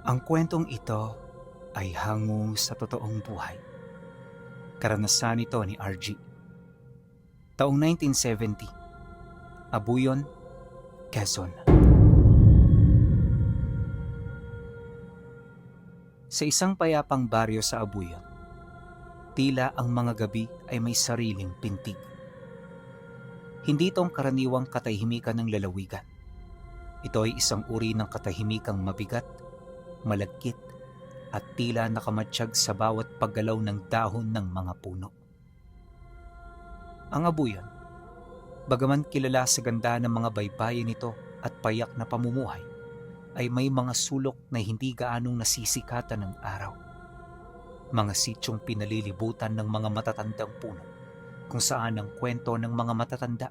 Ang kwentong ito ay hango sa totoong buhay. Karanasan ito ni RG. Taong 1970, Abuyon, Quezon. Sa isang payapang baryo sa Abuyon, tila ang mga gabi ay may sariling pintig. Hindi itong karaniwang katahimikan ng lalawigan. Ito ay isang uri ng katahimikang mabigat, malagkit, at tila nakamatsyag sa bawat paggalaw ng dahon ng mga puno. Ang Abuyon, bagaman kilala sa ganda ng mga baybayin nito at payak na pamumuhay, ay may mga sulok na hindi gaanong nasisikatan ng araw. Mga sityong pinalilibutan ng mga matatandang puno, kung saan ang kwento ng mga matatanda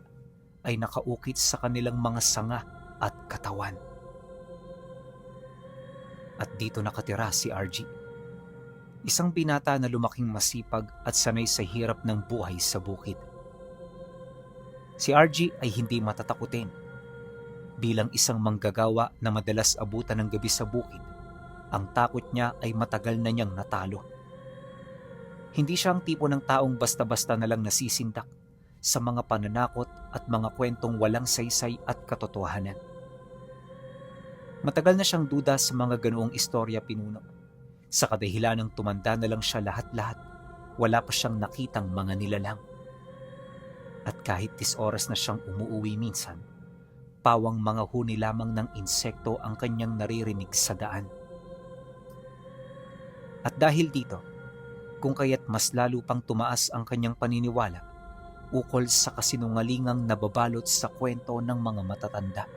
ay nakaukit sa kanilang mga sanga at katawan. At dito nakatira si RG, isang binata na lumaking masipag at sanay sa hirap ng buhay sa bukid. Si RG ay hindi matatakutin. Bilang isang manggagawa na madalas abutan ng gabi sa bukid, ang takot niya ay matagal na niyang natalo. Hindi siya ang tipo ng taong basta-basta na lang nasisindak sa mga pananakot at mga kwentong walang saysay at katotohanan. Matagal na siyang duda sa mga ganoong istorya pinuno. Sa kadahilan ng tumanda na lang siya lahat-lahat, wala pa siyang nakitang mga nilalang. At kahit 10 oras na siyang umuuwi minsan, pawang mga huni lamang ng insekto ang kanyang naririnig sa daan. At dahil dito, kung kaya't mas lalo pang tumaas ang kanyang paniniwala ukol sa kasinungalingang nababalot sa kwento ng mga matatanda.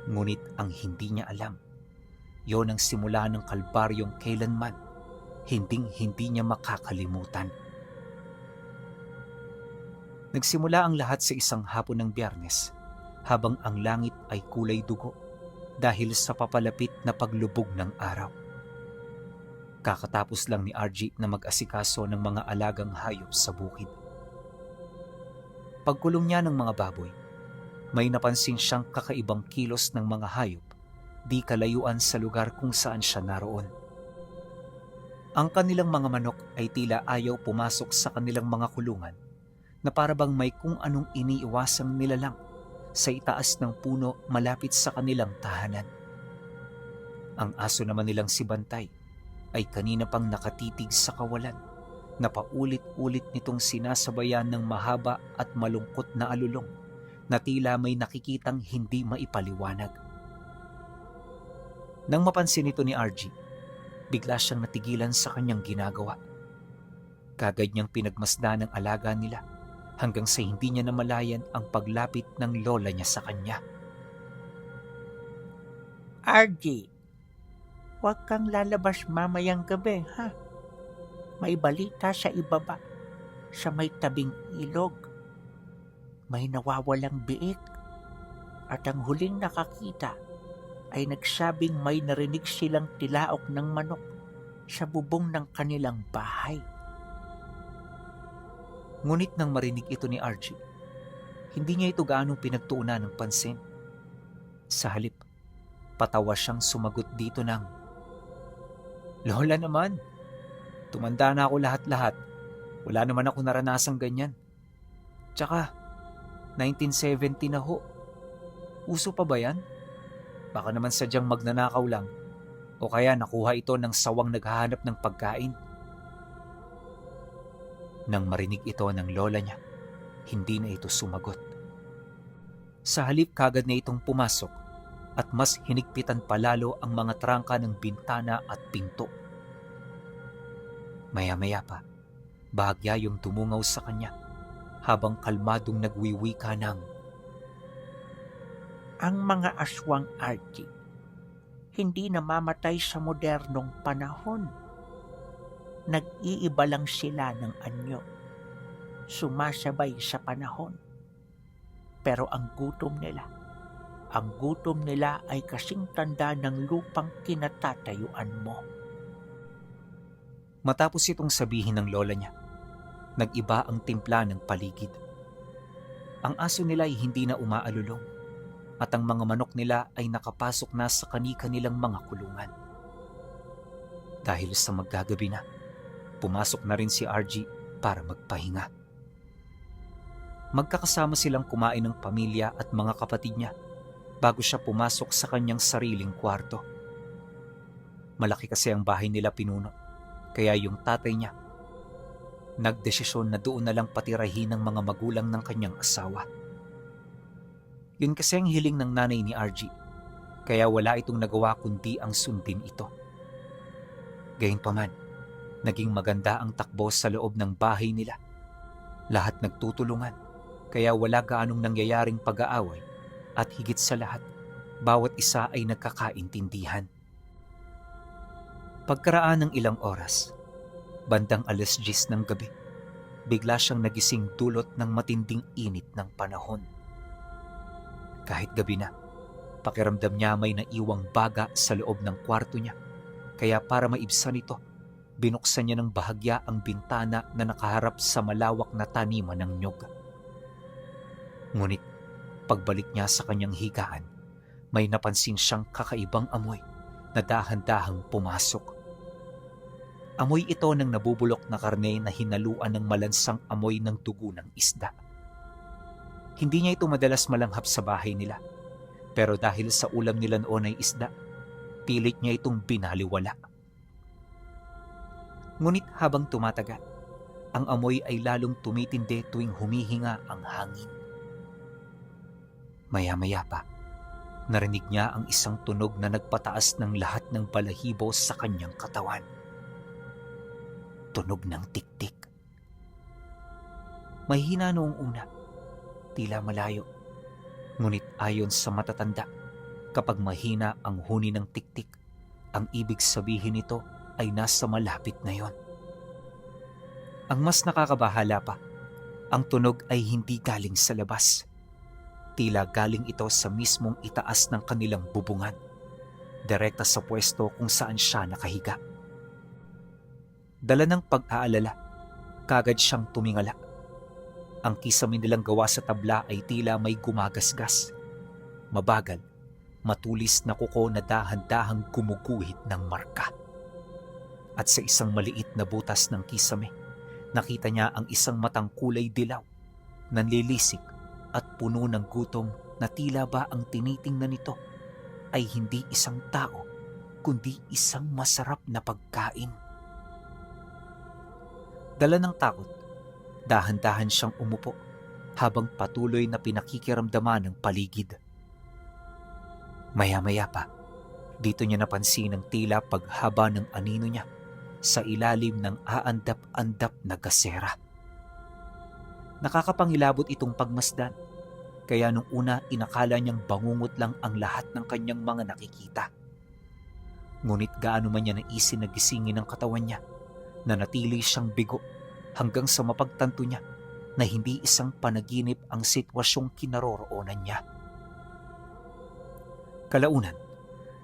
Ngunit ang hindi niya alam, yon ang simula ng kalbaryong kailanman hinding-hindi niya makakalimutan. Nagsimula ang lahat sa isang hapon ng Biyernes habang ang langit ay kulay dugo dahil sa papalapit na paglubog ng araw. Kakatapos lang ni RG na mag-asikaso ng mga alagang hayop sa bukid. Pagkulong niya ng mga baboy, may napansin siyang kakaibang kilos ng mga hayop di kalayuan sa lugar kung saan siya naroon. Ang kanilang mga manok ay tila ayaw pumasok sa kanilang mga kulungan na parabang may kung anong iniiwasang nilalang sa itaas ng puno malapit sa kanilang tahanan. Ang aso naman nilang si Bantay ay kanina pang nakatitig sa kawalan na paulit-ulit nitong sinasabayan ng mahaba at malungkot na alulong na tila may nakikitang hindi maipaliwanag. Nang mapansin ito ni RG, bigla siyang natigilan sa kanyang ginagawa. Kagad niyang pinagmasdan ng alaga nila hanggang sa hindi niya namalayan ang paglapit ng lola niya sa kanya. RG, huwag kang lalabas mamayang gabi, ha? May balita sa ibaba, sa may tabing ilog. May nawawalang biik at ang huling nakakita ay nagsabing may narinig silang tilaok ng manok sa bubong ng kanilang bahay. Ngunit nang marinig ito ni RG, hindi niya ito gaanong pinagtuunan ng pansin. Sa halip, patawa siyang sumagot dito ng, "Lola naman, tumanda na ako lahat-lahat. Wala naman ako naranasang ganyan. Tsaka, 1970 na ho. Uso pa ba yan? Baka naman sadyang magnanakaw lang o kaya nakuha ito ng sawang naghahanap ng pagkain." Nang marinig ito ng lola niya, hindi na ito sumagot. Sa halip kagad na itong pumasok at mas hinigpitan palalo ang mga trangka ng bintana at pinto. Maya-maya pa, bahagya yung tumungaw sa kanya habang kalmadong nagwiwika ng, Ang mga aswang, RG, hindi namamatay sa modernong panahon. Nag-iiba lang sila ng anyo. Sumasabay sa panahon. Pero ang gutom nila ay kasing tanda ng lupang kinatatayuan mo. Matapos itong sabihin ng lola niya, nag-iba ang timpla ng paligid. Ang aso nila ay hindi na umaalulong. at ang mga manok nila ay nakapasok na sa kani-kanilang mga kulungan. Dahil sa maggagabi na, pumasok na rin si RG para magpahinga. Magkakasama silang kumain ng pamilya at mga kapatid niya bago siya pumasok sa kanyang sariling kwarto. Malaki kasi ang bahay nila Pinuno, kaya yung tatay niya nagdesisyon na doon na lang patirahin ng mga magulang ng kanyang asawa. Yun kasi ang hiling ng nanay ni RG, kaya wala itong nagawa kundi ang sundin ito. Gayunpaman, naging maganda ang takbo sa loob ng bahay nila. Lahat nagtutulungan, kaya wala gaanong nangyayaring pag-aaway at higit sa lahat, bawat isa ay nagkakaintindihan. Pagkaraan ng ilang oras, bandang 10:00 ng gabi, bigla siyang nagising dulot ng matinding init ng panahon. Kahit gabi na, pakiramdam niya may naiwang baga sa loob ng kwarto niya, kaya para maibsan ito, binuksan niya ng bahagya ang bintana na nakaharap sa malawak na taniman ng nyog. Ngunit, pagbalik niya sa kanyang higaan, may napansin siyang kakaibang amoy na dahan-dahang pumasok. Amoy ito ng nabubulok na karne na hinaluan ng malansang amoy ng dugo ng isda. Hindi niya ito madalas malanghap sa bahay nila, pero dahil sa ulam nila noon ay isda, pilit niya itong binaliwala. Ngunit habang tumatagal, ang amoy ay lalong tumitindi tuwing humihinga ang hangin. Maya-maya pa, narinig niya ang isang tunog na nagpataas ng lahat ng balahibo sa kanyang katawan. Tunog ng tik-tik. Mahina noong una, tila malayo. Ngunit ayon sa matatanda, kapag mahina ang huni ng tik-tik, ang ibig sabihin nito ay nasa malapit na yon. Ang mas nakakabahala pa, ang tunog ay hindi galing sa labas. Tila galing ito sa mismong itaas ng kanilang bubungan, direkta sa pwesto kung saan siya nakahiga. Dala ng pag-aalala, kagad siyang tumingala. Ang kisame nilang gawa sa tabla ay tila may gumagasgas. Mabagal, matulis na kuko na dahan-dahang gumuguhit ng marka. At sa isang maliit na butas ng kisame, nakita niya ang isang matang kulay dilaw, nanlilisik at puno ng gutom na tila ba ang tinitingnan nito ay hindi isang tao, kundi isang masarap na pagkain. Dala ng takot, dahan-dahan siyang umupo habang patuloy na pinakikiramdaman ng paligid. Maya-maya pa, dito niya napansin ang tila paghaba ng anino niya sa ilalim ng aandap-andap na gasera. Nakakapangilabot itong pagmasdan, kaya nung una inakala niyang bangungot lang ang lahat ng kanyang mga nakikita. Ngunit gaano man niya naisin na gisingin ang katawan niya, nanatili siyang bigo hanggang sa mapagtanto niya na hindi isang panaginip ang sitwasyong kinaroroonan niya. Kalaunan,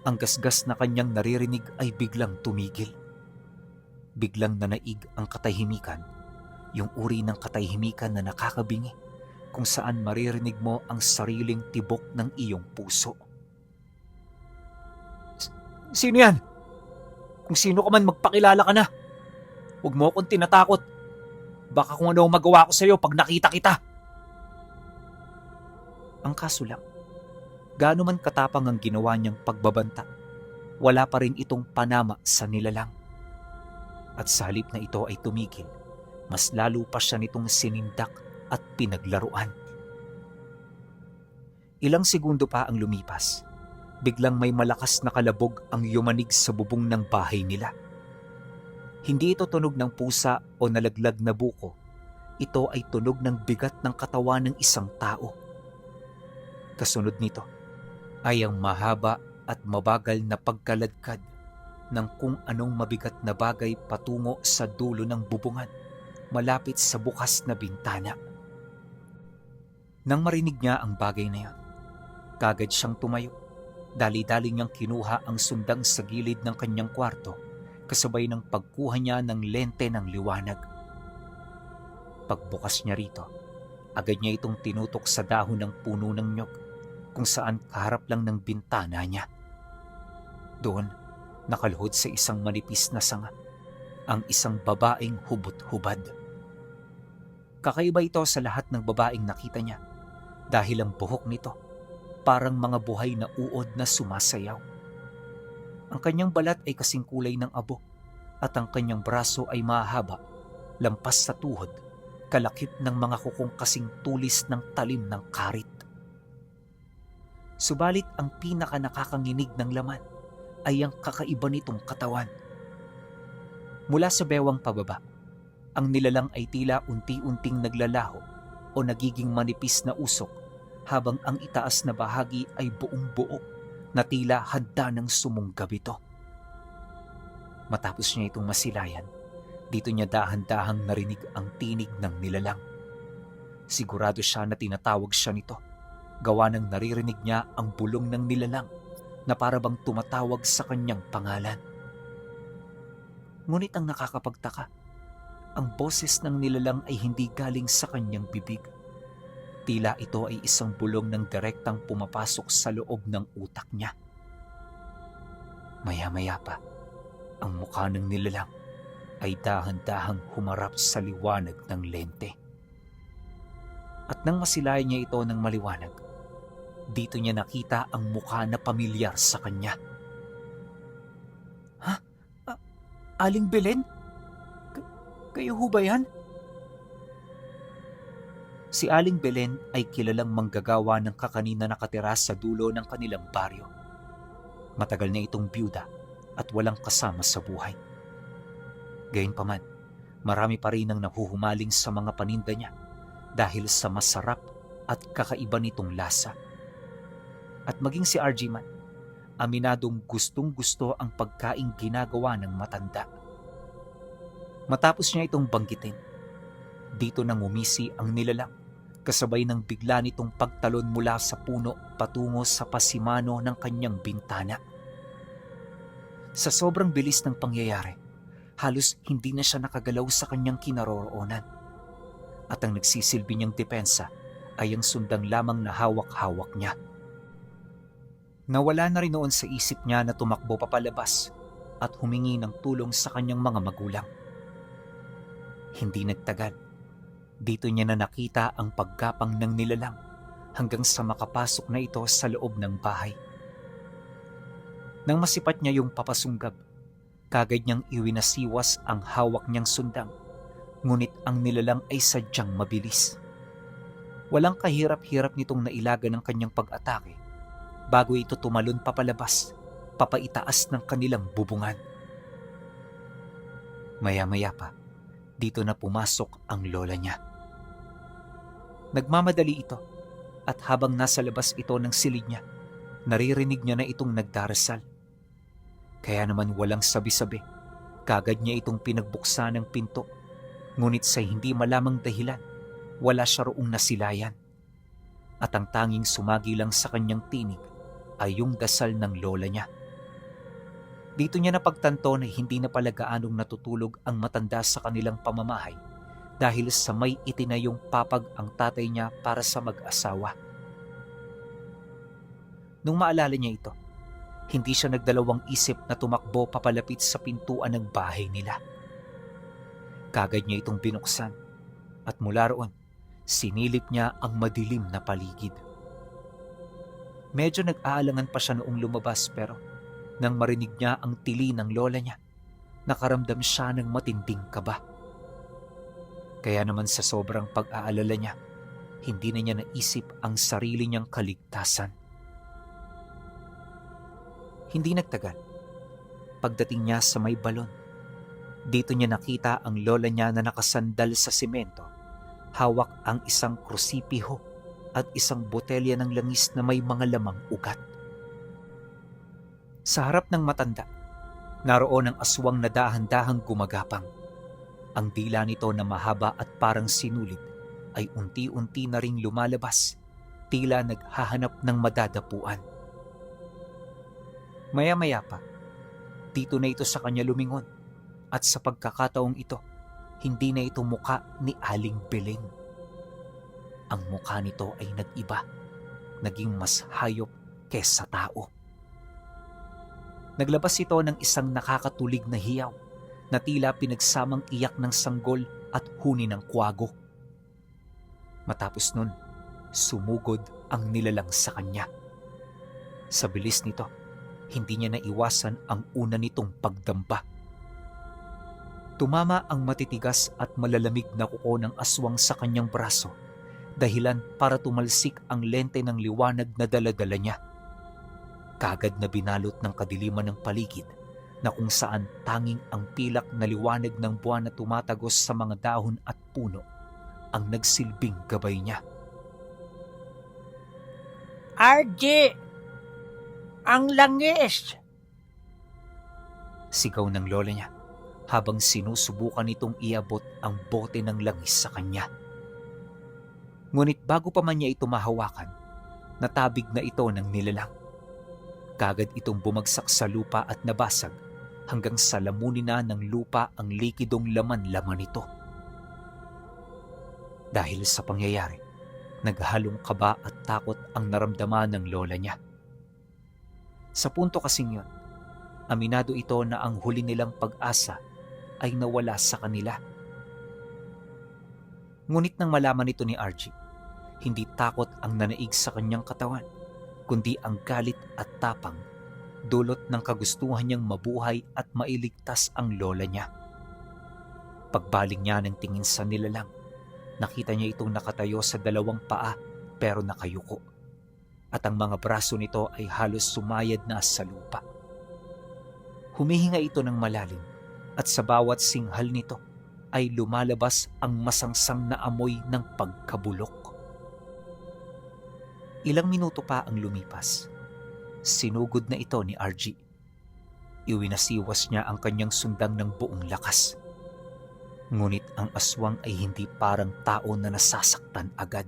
ang gasgas na kanyang naririnig ay biglang tumigil. Biglang nanaig ang katahimikan, yung uri ng katahimikan na nakakabingi, kung saan maririnig mo ang sariling tibok ng iyong puso. Sino yan? Kung sino ka man, magpakilala ka na. Huwag mo akong tinatakot. Baka kung ano ang magawa ko sa iyo pag nakita kita. Ang kaso lang, gaano man katapang ang ginawa niyang pagbabanta, wala pa rin itong panama sa nilalang. At sa halip na ito ay tumigil, mas lalo pa siya nitong sinindak at pinaglaruan. Ilang segundo pa ang lumipas, biglang may malakas na kalabog ang yumanig sa bubong ng bahay nila. Hindi ito tunog ng pusa o nalaglag na buko. Ito ay tunog ng bigat ng katawan ng isang tao. Kasunod nito ay ang mahaba at mabagal na pagkaladkad ng kung anong mabigat na bagay patungo sa dulo ng bubungan, malapit sa bukas na bintana. Nang marinig niya ang bagay na iyon, kagad siyang tumayo. Dali-dali niyang kinuha ang sundang sa gilid ng kanyang kwarto, kasabay ng pagkuha niya ng lente ng liwanag. Pagbukas niya rito, agad niya itong tinutok sa dahon ng puno ng nyog, kung saan kaharap lang ng bintana niya. Doon, nakaluhod sa isang manipis na sanga, ang isang babaeng hubot-hubad. Kakaiba ito sa lahat ng babaeng nakita niya dahil ang buhok nito parang mga buhay na uod na sumasayaw. Ang kanyang balat ay kasing kulay ng abo at ang kanyang braso ay mahaba, lampas sa tuhod, kalakip ng mga kukong kasing tulis ng talim ng karit. Subalit ang pinaka nakakanginig ng laman ay ang kakaiba nitong katawan. Mula sa bewang pababa, ang nilalang ay tila unti-unting naglalaho o nagiging manipis na usok habang ang itaas na bahagi ay buong buo na tila handa ng sumunggab ito. Matapos niya itong masilayan, dito niya dahan-dahang narinig ang tinig ng nilalang. Sigurado siya na tinatawag siya nito, gawa ng naririnig niya ang bulong ng nilalang na para bang tumatawag sa kanyang pangalan. Ngunit ang nakakapagtaka, ang boses ng nilalang ay hindi galing sa kanyang bibig. Tila ito ay isang bulong ng direktang pumapasok sa loob ng utak niya. Maya-maya pa, ang mukha ng nilalang ay dahan-dahang humarap sa liwanag ng lente. At nang masilayan niya ito ng maliwanag, dito niya nakita ang mukha na pamilyar sa kanya. Ha? Aling Belen? Kayo ho ba yan? Si Aling Belen ay kilalang manggagawa ng kakanina nakatira sa dulo ng kanilang baryo. Matagal na itong byuda at walang kasama sa buhay. Gayunpaman, marami pa rin ang nahuhumaling sa mga paninda niya dahil sa masarap at kakaiba nitong lasa. At maging si RG man, aminadong gustong-gusto ang pagkaing ginagawa ng matanda. Matapos niya itong banggitin, dito nang umisi ang nilalang, kasabay ng bigla nitong pagtalon mula sa puno patungo sa pasimano ng kanyang bintana. Sa sobrang bilis ng pangyayari, halos hindi na siya nakagalaw sa kanyang kinaroroonan. At ang nagsisilbi niyang depensa ay ang sundang lamang na hawak-hawak niya. Nawala na rin noon sa isip niya na tumakbo papalabas at humingi ng tulong sa kanyang mga magulang. Hindi nagtagal, dito niya na nakita ang paggapang ng nilalang hanggang sa makapasok na ito sa loob ng bahay. Nang masipat niya yung papasunggab, kagad niyang iwinasiwas ang hawak niyang sundang, ngunit ang nilalang ay sadyang mabilis. Walang kahirap-hirap nitong nailaga ng kanyang pag-atake bago ito tumalon papalabas, papaitaas ng kanilang bubungan. Maya-maya pa, dito na pumasok ang lola niya. Nagmamadali ito at habang nasa labas ito ng silid niya, naririnig niya na itong nagdarasal. Kaya naman walang sabi-sabi, kagad niya itong pinagbuksan ng pinto, ngunit sa hindi malamang dahilan, wala siya roong nasilayan. At ang tanging sumagi lang sa kanyang tinig ay yung dasal ng lola niya. Dito niya napagtanto na hindi na pala gaanong natutulog ang matanda sa kanilang pamamahay dahil sa may itinayong papag ang tatay niya para sa mag-asawa. Nung maalala niya ito, hindi siya nagdalawang isip na tumakbo papalapit sa pintuan ng bahay nila. Kagad niya itong binuksan at mula roon, sinilip niya ang madilim na paligid. Medyo nag-aalangan pa siya noong lumabas pero nang marinig niya ang tili ng lola niya, nakaramdam siya ng matinding kaba. Kaya naman sa sobrang pag-aalala niya, hindi na niya naisip ang sarili niyang kaligtasan. Hindi nagtagal. Pagdating niya sa may balon, dito niya nakita ang lola niya na nakasandal sa simento, hawak ang isang krusipiho at isang botelya ng langis na may mga lamang ugat. Sa harap ng matanda, naroon ang aswang na dahan-dahang gumagapang. Ang dila nito na mahaba at parang sinulid ay unti-unti na ring lumalabas, tila naghahanap ng madadapuan. Maya-maya pa, dito na ito sa kanya lumingon at sa pagkakataong ito, hindi na ito muka ni Aling Belen. Ang mukha nito ay nag-iba, naging mas hayop kesa tao. Naglabas ito ng isang nakakatulig na hiyaw na tila pinagsamang iyak ng sanggol at huni ng kwago. Matapos nun, sumugod ang nilalang sa kanya. Sa bilis nito, hindi niya naiwasan ang una nitong pagdamba. Tumama ang matitigas at malalamig na kuko ng aswang sa kanyang braso, dahilan para tumalsik ang lente ng liwanag na dala-dala niya. Kagad na binalot ng kadiliman ng paligid na kung saan tanging ang pilak na liwanag ng buwan na tumatagos sa mga dahon at puno ang nagsilbing gabay niya. RG! Ang langis! Sigaw ng lola niya habang sinusubukan nitong iabot ang bote ng langis sa kanya. Ngunit bago pa man niya ito mahawakan, natabig na ito ng nilalang. Kagad itong bumagsak sa lupa at nabasag hanggang sa lamunin na ng lupa ang likidong laman-laman nito. Dahil sa pangyayari, naghalong kaba at takot ang naramdaman ng lola niya. Sa punto kasing yun, aminado ito na ang huli nilang pag-asa ay nawala sa kanila. Ngunit nang malaman ito ni RG, hindi takot ang nanaig sa kanyang katawan, kundi ang galit at tapang, dulot ng kagustuhan niyang mabuhay at mailigtas ang lola niya. Pagbaling niya ng tingin sa nilalang, nakita niya itong nakatayo sa dalawang paa pero nakayuko, at ang mga braso nito ay halos sumayad na sa lupa. Humihinga ito ng malalim at sa bawat singhal nito ay lumalabas ang masangsang na amoy ng pagkabulok. Ilang minuto pa ang lumipas. Sinugod na ito ni RG. Iwinasiwas niya ang kanyang sundang ng buong lakas. Ngunit ang aswang ay hindi parang tao na nasasaktan agad.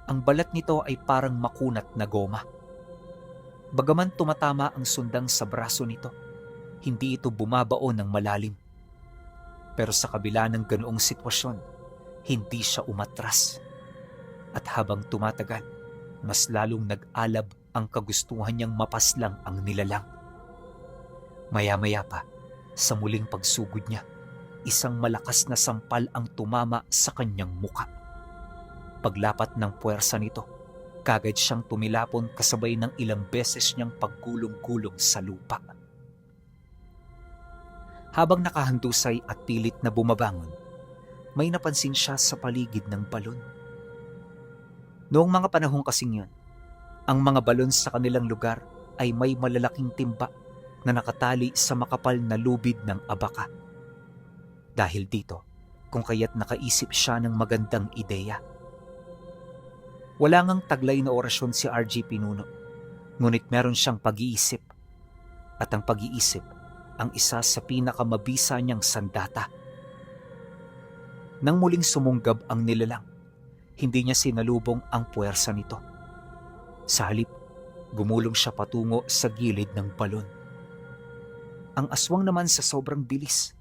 Ang balat nito ay parang makunat na goma. Bagaman tumatama ang sundang sa braso nito, hindi ito bumabao ng malalim. Pero sa kabila ng ganoong sitwasyon, hindi siya umatras. At habang tumatagal, mas lalong nag-alab ang kagustuhan niyang mapaslang ang nilalang. Maya-maya pa, sa muling pagsugod niya, isang malakas na sampal ang tumama sa kanyang muka. Paglapat ng puwersa nito, kagad siyang tumilapon kasabay ng ilang beses niyang paggulong-gulong sa lupa. Habang nakahandusay at pilit na bumabangon, may napansin siya sa paligid ng balon. Noong mga panahong kasing yun, ang mga balon sa kanilang lugar ay may malalaking timba na nakatali sa makapal na lubid ng abaka. Dahil dito, kung kaya't nakaisip siya ng magandang ideya. Wala ngang taglay na orasyon si RG Pinuno, ngunit meron siyang pag-iisip. At ang pag-iisip ang isa sa pinakamabisa niyang sandata. Nang muling sumunggab ang nilalang, hindi niya sinalubong ang puwersa nito. Sa halip, gumulong siya patungo sa gilid ng balon. Ang aswang naman sa sobrang bilis,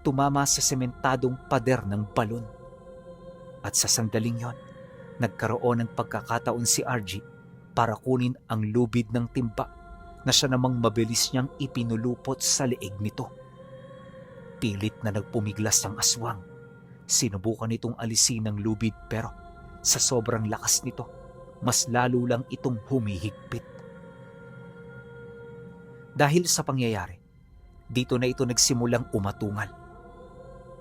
tumama sa sementadong pader ng balon. At sa sandaling yon, nagkaroon ng pagkakataon si RG para kunin ang lubid ng timba na siya namang mabilis niyang ipinulupot sa leeg nito. Pilit na nagpumiglas ang aswang. Sinubukan nitong alisin ng lubid pero sa sobrang lakas nito, mas lalo lang itong humihigpit. Dahil sa pangyayari, dito na ito nagsimulang umatungal.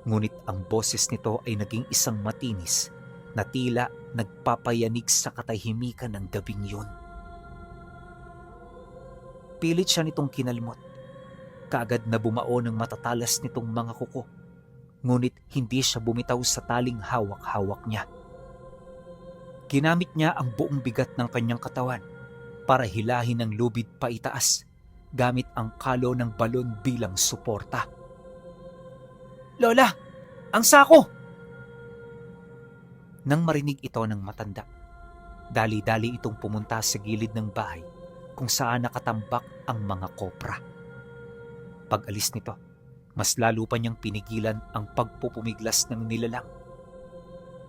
Ngunit ang boses nito ay naging isang matinis na tila nagpapayanig sa katahimikan ng gabing yun. Pilit siya nitong kinalmot. Kaagad na bumao ng matatalas nitong mga kuko. Ngunit hindi siya bumitaw sa taling hawak-hawak niya. Ginamit niya ang buong bigat ng kanyang katawan para hilahin ang lubid pa itaas gamit ang kalo ng balon bilang suporta. "Lola! Ang sako!" Nang marinig ito ng matanda, dali-dali itong pumunta sa gilid ng bahay kung saan nakatambak ang mga kopra. Pag-alis nito, mas lalo pa niyang pinigilan ang pagpupumiglas ng nilalang.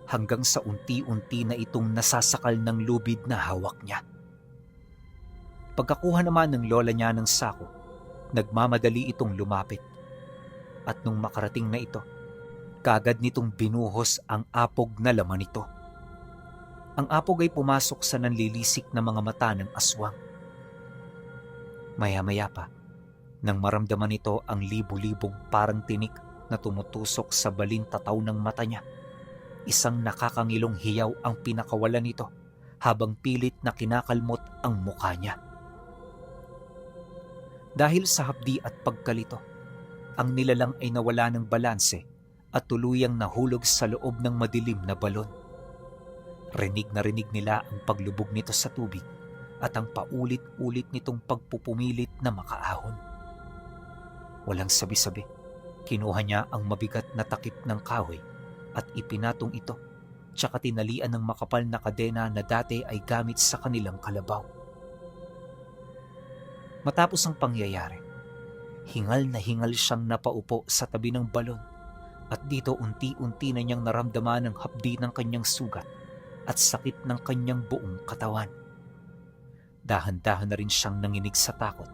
hanggang sa unti-unti na itong nasasakal ng lubid na hawak niya. Pagkakuha naman ng lola niya ng sako, nagmamadali itong lumapit. At nung makarating na ito, kaagad nitong binuhos ang apog na laman nito. Ang apog ay pumasok sa nanlilisik na mga mata ng aswang. Maya-maya pa, nang maramdaman nito ang libu-libong parang tinik na tumutusok sa balintataw ng mata niya, isang nakakangilong hiyaw ang pinakawalan nito habang pilit na kinakalmot ang mukha niya. Dahil sa hapdi at pagkalito, ang nilalang ay nawala ng balanse at tuluyang nahulog sa loob ng madilim na balon. Rinig na rinig nila ang paglubog nito sa tubig at ang paulit-ulit nitong pagpupumilit na makaahon. Walang sabi-sabi, kinuha niya ang mabigat na takip ng kahoy at ipinatong ito, tsaka tinalian ng makapal na kadena na dati ay gamit sa kanilang kalabaw. Matapos ang pangyayari, hingal na hingal siyang napaupo sa tabi ng balon at dito unti-unti na niyang naramdaman ang hapdi ng kanyang sugat at sakit ng kanyang buong katawan. Dahan-dahan na rin siyang nanginig sa takot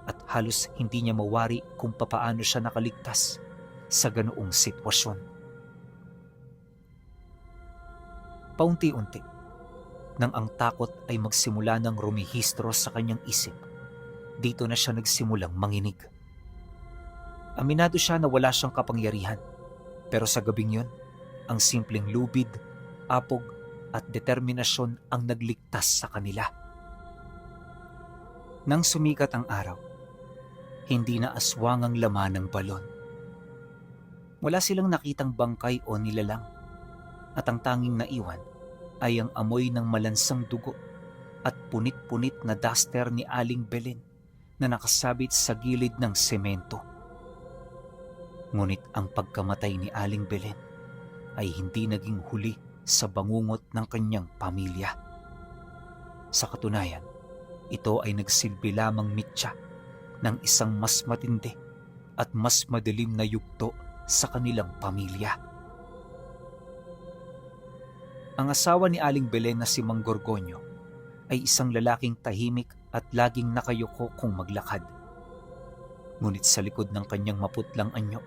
at halos hindi niya mawari kung papaano siya nakaligtas sa ganoong sitwasyon. Paunti-unti, nang ang takot ay magsimula ng rumihistro sa kanyang isip, dito na siya nagsimulang manginig. Aminado siya na wala siyang kapangyarihan, pero sa gabing yun, ang simpleng lubid, apog at determinasyon ang nagligtas sa kanila. Nang sumikat ang araw, hindi na aswang ang laman ng balon. Wala silang nakitang bangkay o nilalang at ang tanging naiwan ay ang amoy ng malansang dugo at punit-punit na duster ni Aling Belen na nakasabit sa gilid ng semento. Ngunit ang pagkamatay ni Aling Belen ay hindi naging huli sa bangungot ng kanyang pamilya. Sa katunayan, ito ay nagsilbi lamang mitya ng isang mas matindi at mas madilim na yugto sa kanilang pamilya. Ang asawa ni Aling Belen na si Mang Gorgonyo ay isang lalaking tahimik at laging nakayuko kung maglakad. Ngunit sa likod ng kanyang maputlang anyo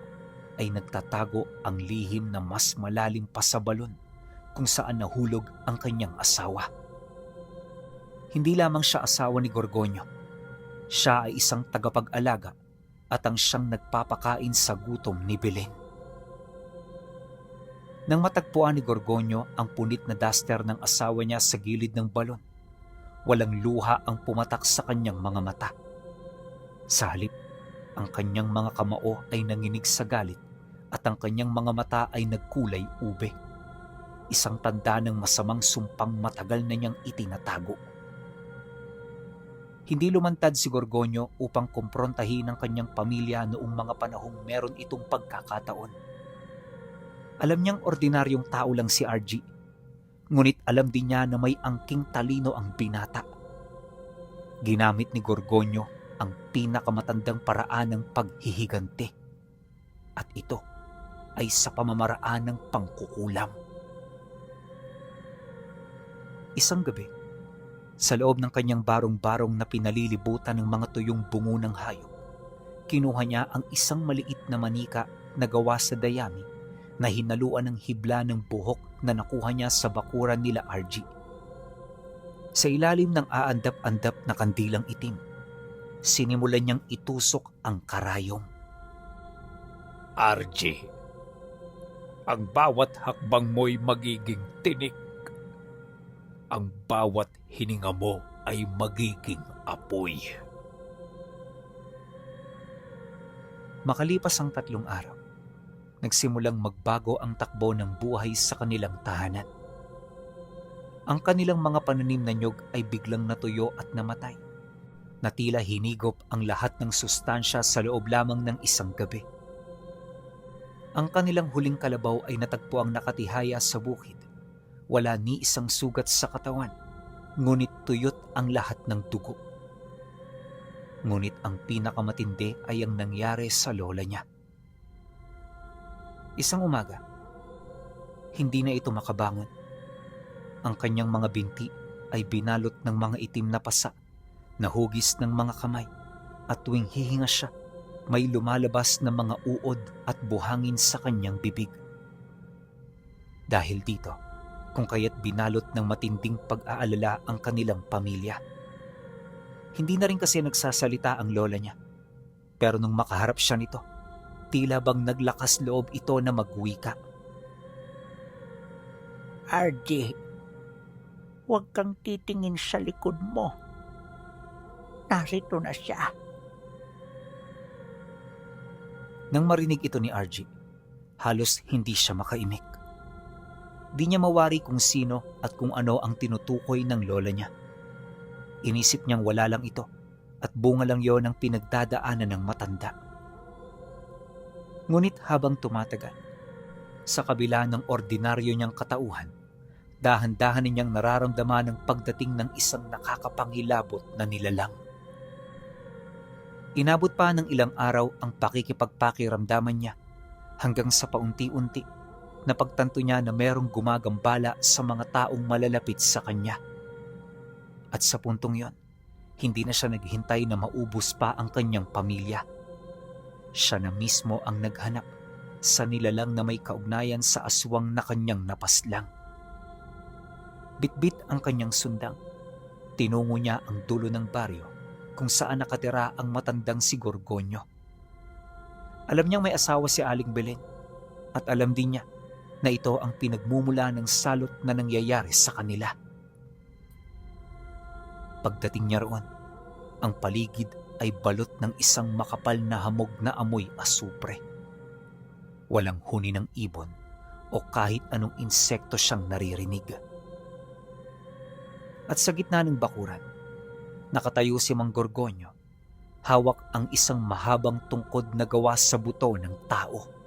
ay nagtatago ang lihim na mas malalim pa sa balon kung saan nahulog ang kanyang asawa. Hindi lamang siya asawa ni Gorgonyo. Siya ay isang tagapag-alaga at ang siyang nagpapakain sa gutom ni Belen. Nang matagpuan ni Gorgonyo ang punit na duster ng asawa niya sa gilid ng balon, walang luha ang pumatak sa kanyang mga mata. Sa halip, ang kanyang mga kamao ay nanginig sa galit at ang kanyang mga mata ay nagkulay ube. Isang tanda ng masamang sumpang matagal na niyang itinatago. Hindi lumantad si Gorgonyo upang kumprontahin ang kanyang pamilya noong mga panahong meron itong pagkakataon. Alam niyang ordinaryong tao lang si RG, ngunit alam din niya na may angking talino ang binata. Ginamit ni Gorgonyo ang pinakamatandang paraan ng paghihiganti, at ito ay sa pamamaraan ng pangkukulam. Isang gabi, sa loob ng kanyang barong-barong na pinalilibutan ng mga tuyong bungo ng hayop, kinuha niya ang isang maliit na manika na gawa sa dayami na hinaluan ng hibla ng buhok na nakuha niya sa bakuran nila RG. Sa ilalim ng aandap-andap na kandilang itim, sinimulan niyang itusok ang karayom. RG, ang bawat hakbang mo'y magiging tinik. Ang bawat hininga mo ay magiging apoy. Makalipas ang 3 araw, nagsimulang magbago ang takbo ng buhay sa kanilang tahanan. Ang kanilang mga pananim na nyog ay biglang natuyo at namatay, na tila hinigop ang lahat ng sustansya sa loob lamang ng isang gabi. Ang kanilang huling kalabaw ay natagpuang nakatihaya sa bukid. Wala ni isang sugat sa katawan, ngunit tuyot ang lahat ng dugo. Ngunit ang pinakamatindi ay ang nangyari sa lola niya. Isang umaga, Hindi na ito makabangon. Ang kanyang mga binti ay binalot ng mga itim na pasa, nahugis ng mga kamay, at tuwing hihinga siya, may lumalabas na mga uod at buhangin sa kanyang bibig. Dahil dito, kung kaya't binalot ng matinding pag-aalala ang kanilang pamilya. Hindi na rin kasi nagsasalita ang lola niya. Pero nung makaharap siya nito, tila bang naglakas loob ito na magwika. RJ, huwag kang titingin sa likod mo. Narito na siya. Nang marinig ito ni RJ, halos hindi siya makaimik. Di niya mawari kung sino at kung ano ang tinutukoy ng lola niya. Inisip niyang wala lang ito at bunga lang yon ang pinagdadaanan ng matanda. Ngunit habang tumatagal, sa kabila ng ordinaryo niyang katauhan, dahan-dahan niyang nararamdaman ang pagdating ng isang nakakapangilabot na nilalang. Inabot pa ng ilang araw ang pakikipagpakiramdaman niya hanggang sa paunti-unti napagtanto niya na merong gumagambala sa mga taong malalapit sa kanya. At sa puntong yon, hindi na siya naghintay na maubos pa ang kanyang pamilya. Siya na mismo ang naghanap sa nilalang na may kaugnayan sa aswang na kanyang napaslang. Bitbit ang kanyang sundang. Tinungo niya ang dulo ng baryo kung saan nakatira ang matandang si Gorgonyo. Alam niyang may asawa si Aling Belen at alam din niya na ito ang pinagmumula ng salot na nangyayari sa kanila. Pagdating niya roon, ang paligid ay balot ng isang makapal na hamog na amoy asupre. Walang huni ng ibon o kahit anong insekto siyang naririnig. At sa gitna ng bakuran, nakatayo si Mang Gorgonyo, hawak ang isang mahabang tungkod na gawa sa buto ng tao.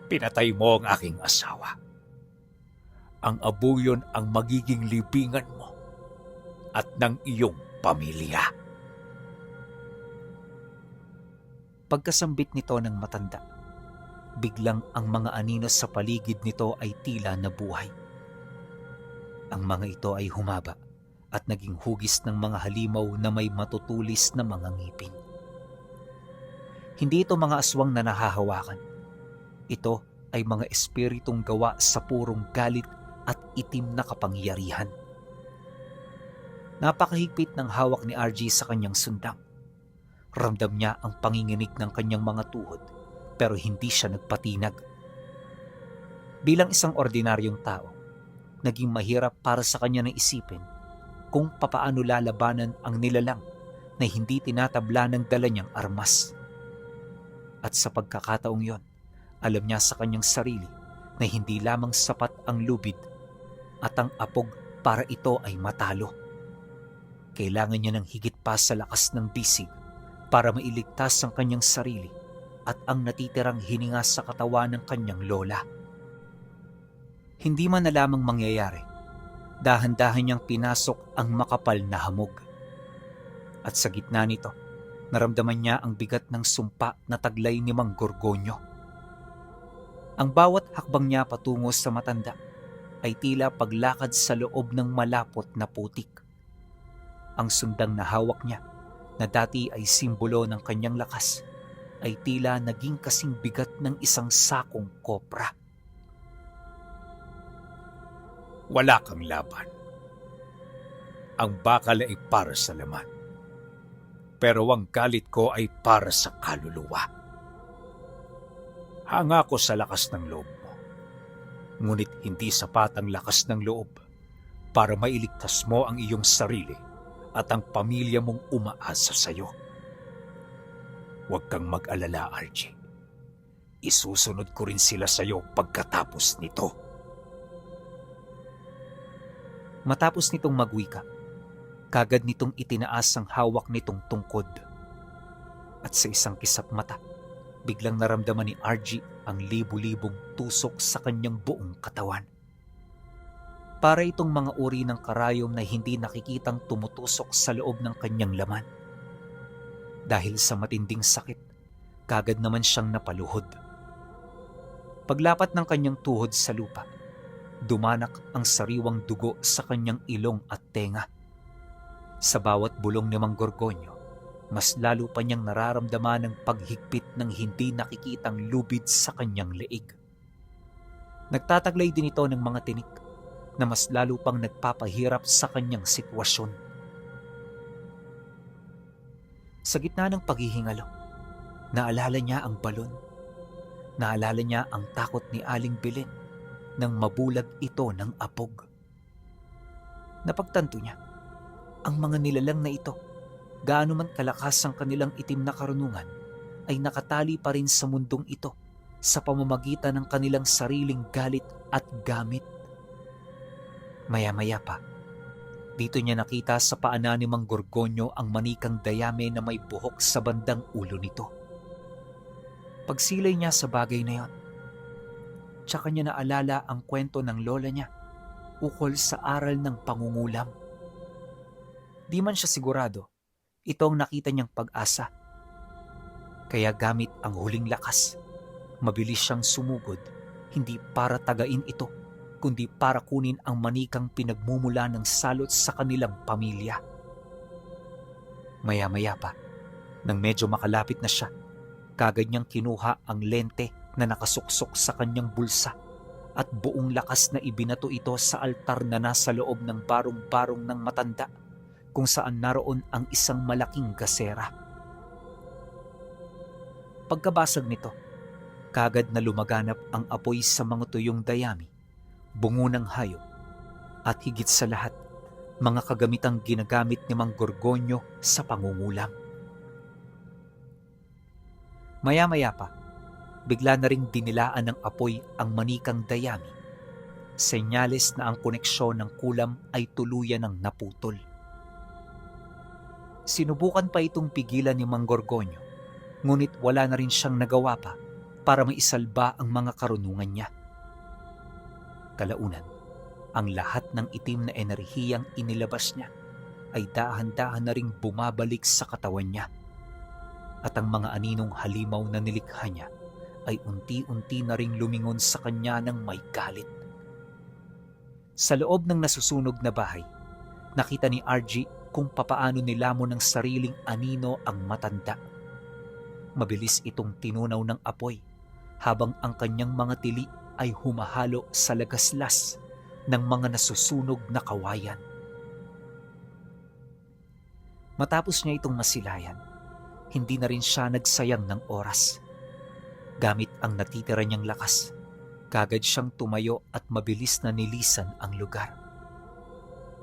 Pinatay mo ang aking asawa. Ang abuyon ang magiging libingan mo at ng iyong pamilya. Pagkasambit nito ng matanda, biglang ang mga anino sa paligid nito ay tila nabuhay. Ang mga ito ay humaba at naging hugis ng mga halimaw na may matutulis na mga ngipin. Hindi ito mga aswang na nahahawakan. Ito ay mga espiritong gawa sa purong galit at itim na kapangyarihan. Napakahigpit ng hawak ni RJ sa kanyang sundang. Ramdam niya ang panginginig ng kanyang mga tuhod pero hindi siya nagpatinag. Bilang isang ordinaryong tao, naging mahirap para sa kanya na isipin kung papaano lalabanan ang nilalang na hindi tinatabla ng dala niyang armas. At sa pagkakataong yon, alam niya sa kanyang sarili na hindi lamang sapat ang lubid at ang apog para ito ay matalo. Kailangan niya ng higit pa sa lakas ng bisig para mailigtas ang kanyang sarili at ang natitirang hininga sa katawan ng kanyang lola. Hindi man na lamang mangyayari, dahan-dahan niyang pinasok ang makapal na hamog. At sa gitna nito, naramdaman niya ang bigat ng sumpa na taglay ni Mang Gorgonyo. Ang bawat hakbang niya patungo sa matanda ay tila paglakad sa loob ng malapot na putik. Ang sundang na hawak niya, na dati ay simbolo ng kanyang lakas, ay tila naging kasing bigat ng isang sakong kopra. Wala kang laban. Ang bakal ay para sa laman. Pero ang galit ko ay para sa kaluluwa. Hanga ko sa lakas ng loob mo. Ngunit hindi sapat ang lakas ng loob para mailigtas mo ang iyong sarili at ang pamilya mong umaasa sa iyo. Huwag kang mag-alala, RJ. Isusunod ko rin sila sa iyo pagkatapos nito. Matapos nitong magwika, kagad nitong itinaas ang hawak nitong tungkod. At sa isang kisap mata, biglang naramdaman ni RJ ang libu-libong tusok sa kanyang buong katawan. Para itong mga uri ng karayom na hindi nakikitang tumutusok sa loob ng kanyang laman. Dahil sa matinding sakit, kagad naman siyang napaluhod. Paglapat ng kanyang tuhod sa lupa, dumanak ang sariwang dugo sa kanyang ilong at tenga. Sa bawat bulong ni Mang Gorgonyo, mas lalo pa niyang nararamdaman ang paghigpit ng hindi nakikitang lubid sa kanyang leeg. Nagtataglay din ito ng mga tinik na mas lalo pang nagpapahirap sa kanyang sitwasyon. Sa gitna ng paghihingalo, naalala niya ang balon. Naalala niya ang takot ni Aling Belen nang mabulag ito ng apog. Napagtanto niya, ang mga nilalang na ito, gaano man kalakas ang kanilang itim na karunungan, ay nakatali pa rin sa mundong ito sa pamamagitan ng kanilang sariling galit at gamit. Maya-maya pa, dito niya nakita sa paanan ni Mang Gorgonyo ang manikang dayame na may buhok sa bandang ulo nito. Pagsilay niya sa bagay na yon, tsaka niya naalala ang kwento ng lola niya ukol sa aral ng pangungulam. Di man siya sigurado, ito ang nakita niyang pag-asa. Kaya gamit ang huling lakas, mabilis siyang sumugod, hindi para tagain ito, kundi para kunin ang manikang pinagmumula ng salot sa kanilang pamilya. Maya-maya pa, nang medyo makalapit na siya, kagad niyang kinuha ang lente na nakasuksok sa kanyang bulsa at buong lakas na ibinato ito sa altar na nasa loob ng barong-barong ng matanda kung saan naroon ang isang malaking gasera. Pagkabasag nito, kagad na lumaganap ang apoy sa mga tuyong dayami, bungo ng hayop, at higit sa lahat, mga kagamitang ginagamit ni Mang Gorgonyo sa pangungulam. Maya-maya pa, bigla na ring dinilaan ng apoy ang manikang dayami, senyales na ang koneksyon ng kulam ay tuluyan ng naputol. Sinubukan pa itong pigilan ni Mang Gorgonyo, ngunit wala na rin siyang nagawa pa para maisalba ang mga karunungan niya. Kalaunan, ang lahat ng itim na enerhiyang inilabas niya ay dahan-dahan na ring bumabalik sa katawan niya. At ang mga aninong halimaw na nilikha niya ay unti-unti na ring lumingon sa kanya ng may galit. Sa loob ng nasusunog na bahay, nakita ni RG kung papaano nilamon ng sariling anino ang matanda. Mabilis itong tinunaw ng apoy habang ang kanyang mga tili ay humahalo sa lagaslas ng mga nasusunog na kawayan. Matapos niya itong masilayan, hindi na rin siya nagsayang ng oras. Gamit ang natitira niyang lakas, kagad siyang tumayo at mabilis na nilisan ang lugar.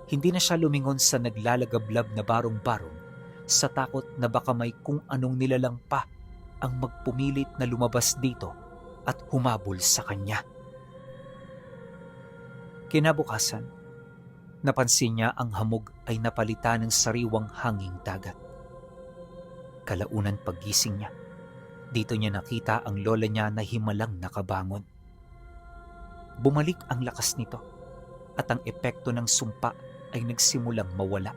Hindi na siya lumingon sa naglalagablab na barong-barong sa takot na baka may kung anong nilalang pa ang magpumilit na lumabas dito at humabol sa kanya. Kinabukasan, napansin niya ang hamog ay napalitan ng sariwang hanging dagat. Kalaunan paggising niya, dito niya nakita ang lola niya na himalang nakabangon. Bumalik ang lakas nito at ang epekto ng sumpa ay nagsimulang mawala.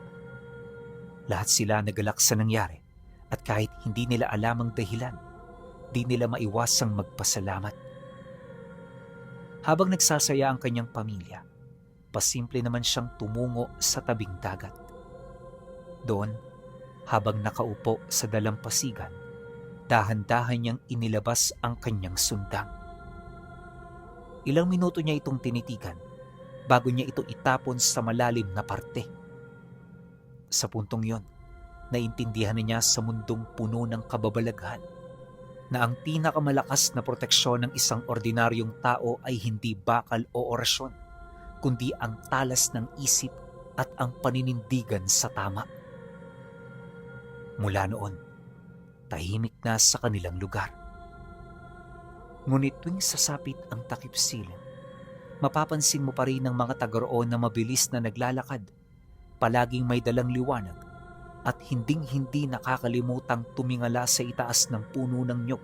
Lahat sila nagalak sa nangyari at kahit hindi nila alam ang dahilan, di nila maiwasang magpasalamat. Habang nagsasaya ang kanyang pamilya, pasimple naman siyang tumungo sa tabing dagat. Doon, habang nakaupo sa dalampasigan, dahan-dahan niyang inilabas ang kanyang sundang. Ilang minuto niya itong tinitigan bago niya ito itapon sa malalim na parte. Sa puntong yon, naintindihan na niya sa mundong puno ng kababalaghan na ang pinakamalakas na proteksyon ng isang ordinaryong tao ay hindi bakal o orasyon, kundi ang talas ng isip at ang paninindigan sa tama. Mula noon, tahimik na sa kanilang lugar. Ngunit tuwing sasapit ang takip silim, mapapansin mo pa rin ang mga taga-roon na mabilis na naglalakad, palaging may dalang liwanag, at hinding-hindi nakakalimutang tumingala sa itaas ng puno ng nyog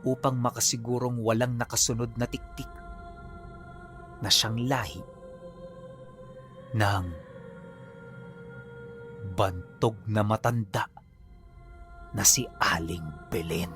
upang makasigurong walang nakasunod na tiktik na siyang lahi ng bantog na matanda na si Aling Belen.